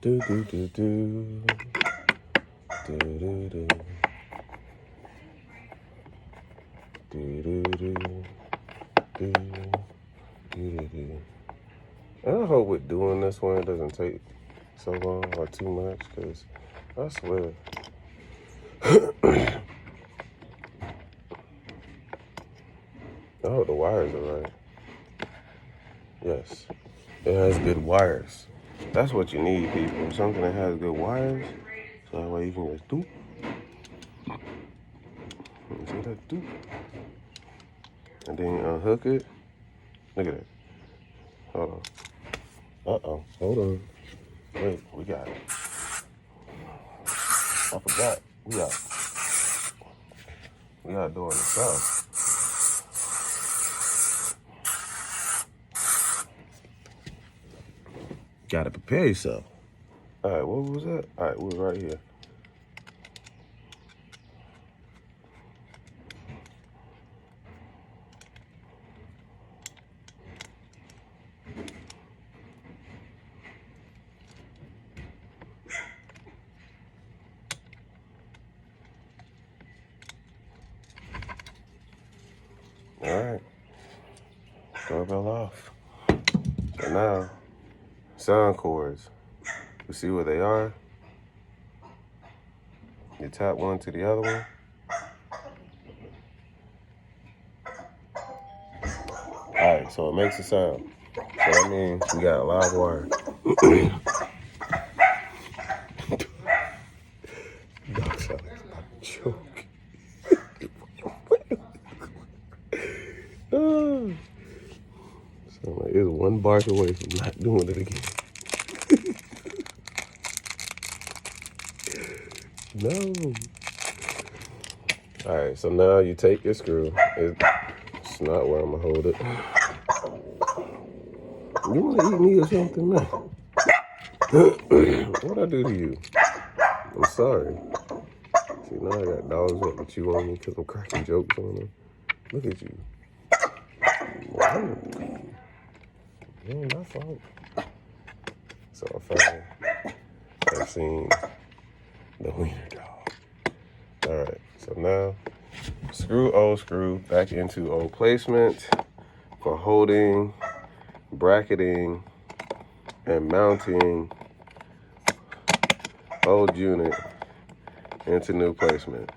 Do do do do. Do do do. Do do do. Do do do. And I hope with doing this one it doesn't take so long or too much, because I swear. I hope the wires are right. Yes. It has good wires. That's what you need, people. Something that has good wires. So that way you can just do. You see that do? And then you unhook it. Look at that. Hold on. Uh-oh. Hold on. Wait, we got it. I forgot. We got a door in the south. Gotta prepare yourself. All right, what was that? All right, we was right here. All right, doorbell off. So now, sound cords. You see where they are? You tap one to the other one. All right, so it makes a sound. So that means we got a live wire. Dog sound like about to choke. Oh. So like it's one bark away from not doing it again. No. All right, so now you take your screw. It's not where I'm gonna hold it. You wanna eat me or something, man? What'd I do to you? I'm sorry. See, now I got dogs up to chew on me because I'm cracking jokes on them. Look at you. Wow. It ain't my fault. So I've seen the wiener dog. All right, so now screw old screw back into old placement for holding, bracketing, and mounting old unit into new placement.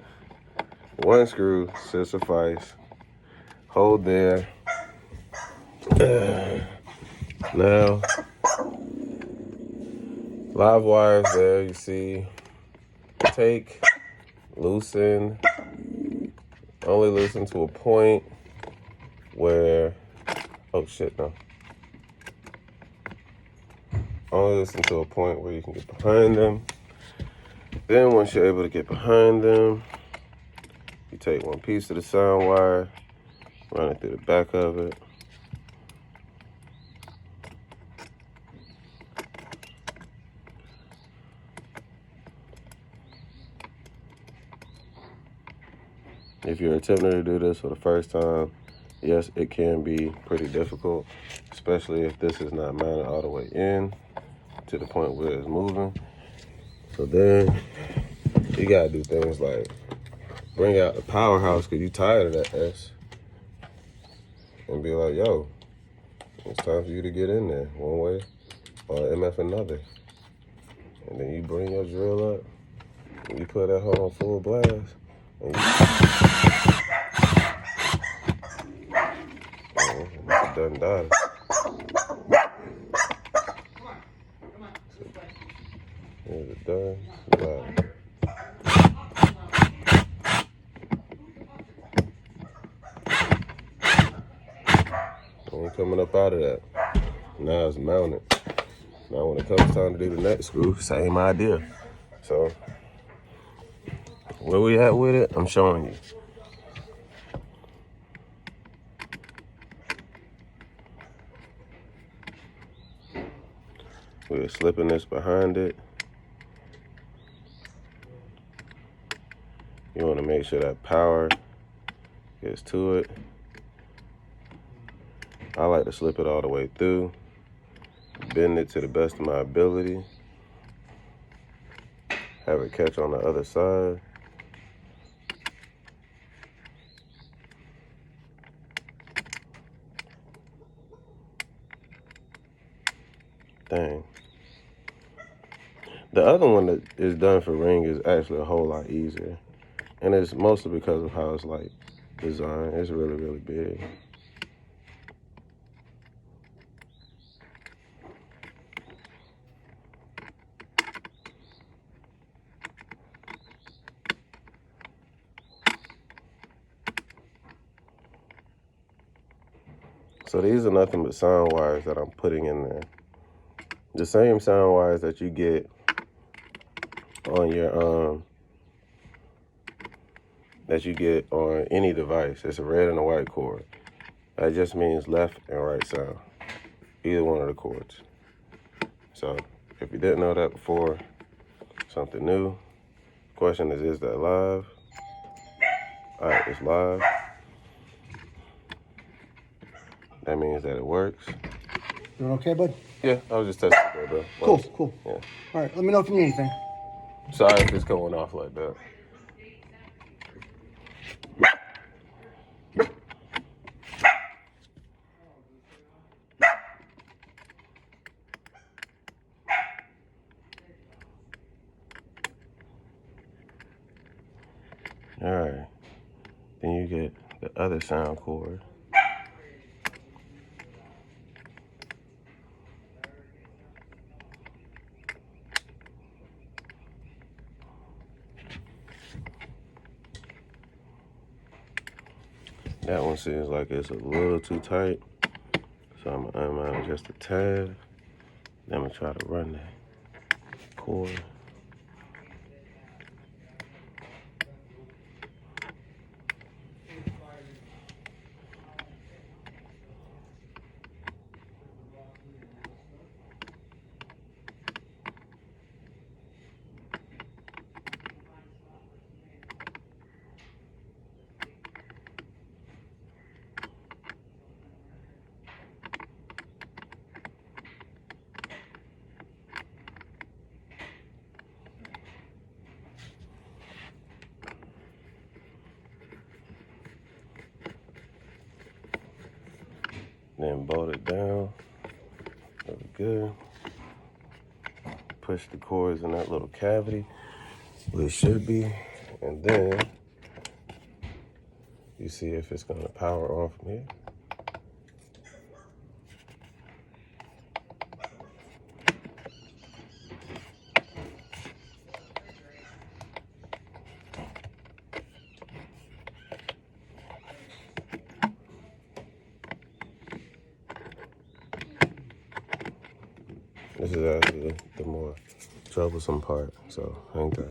One screw should suffice. Hold there. Now, live wires there, you see. Take, loosen, only loosen to a point where, oh shit, no. Only loosen to a point where you can get behind them. Then once you're able to get behind them, you take one piece of the sound wire, run it through the back of it. If you're attempting to do this for the first time, yes, it can be pretty difficult, especially if this is not mounted all the way in to the point where it's moving. So then you gotta do things like bring out the powerhouse because you're tired of that S and be like, yo, it's time for you to get in there one way or MF another. And then you bring your drill up and you put that hoe on full blast and you it's done done. Here's it done. Ain't coming up out of that. Now it's mounted. Now when it comes time to do the next screw, same idea. So where we at with it, I'm showing you. We're slipping this behind it. You want to make sure that power gets to it. I like to slip it all the way through, bend it to the best of my ability, have it catch on the other side. Dang. The other one that is done for ring is actually a whole lot easier. And it's mostly because of how it's like designed. It's really, really big. So these are nothing but sound wires that I'm putting in there. The same sound wires that you get on your on any device. It's a red and a white cord. That just means left and right sound. Either one of the cords. So if you didn't know that before, something new. Question is that live? Alright, it's live. That means that it works. Doing okay, bud? Yeah, I was just testing it there, bro. Cool. Yeah. All right, let me know if you need anything. Sorry if it's going off like that. All right. Then you get the other sound cord. That one seems like it's a little too tight. So I'm gonna unmount it just a tad. Then I'm gonna try to run that cord. Then bolt it down. Really good. Push the cords in that little cavity where it should be. And then you see if it's gonna power on from here. This is actually the more troublesome part, so hang tight.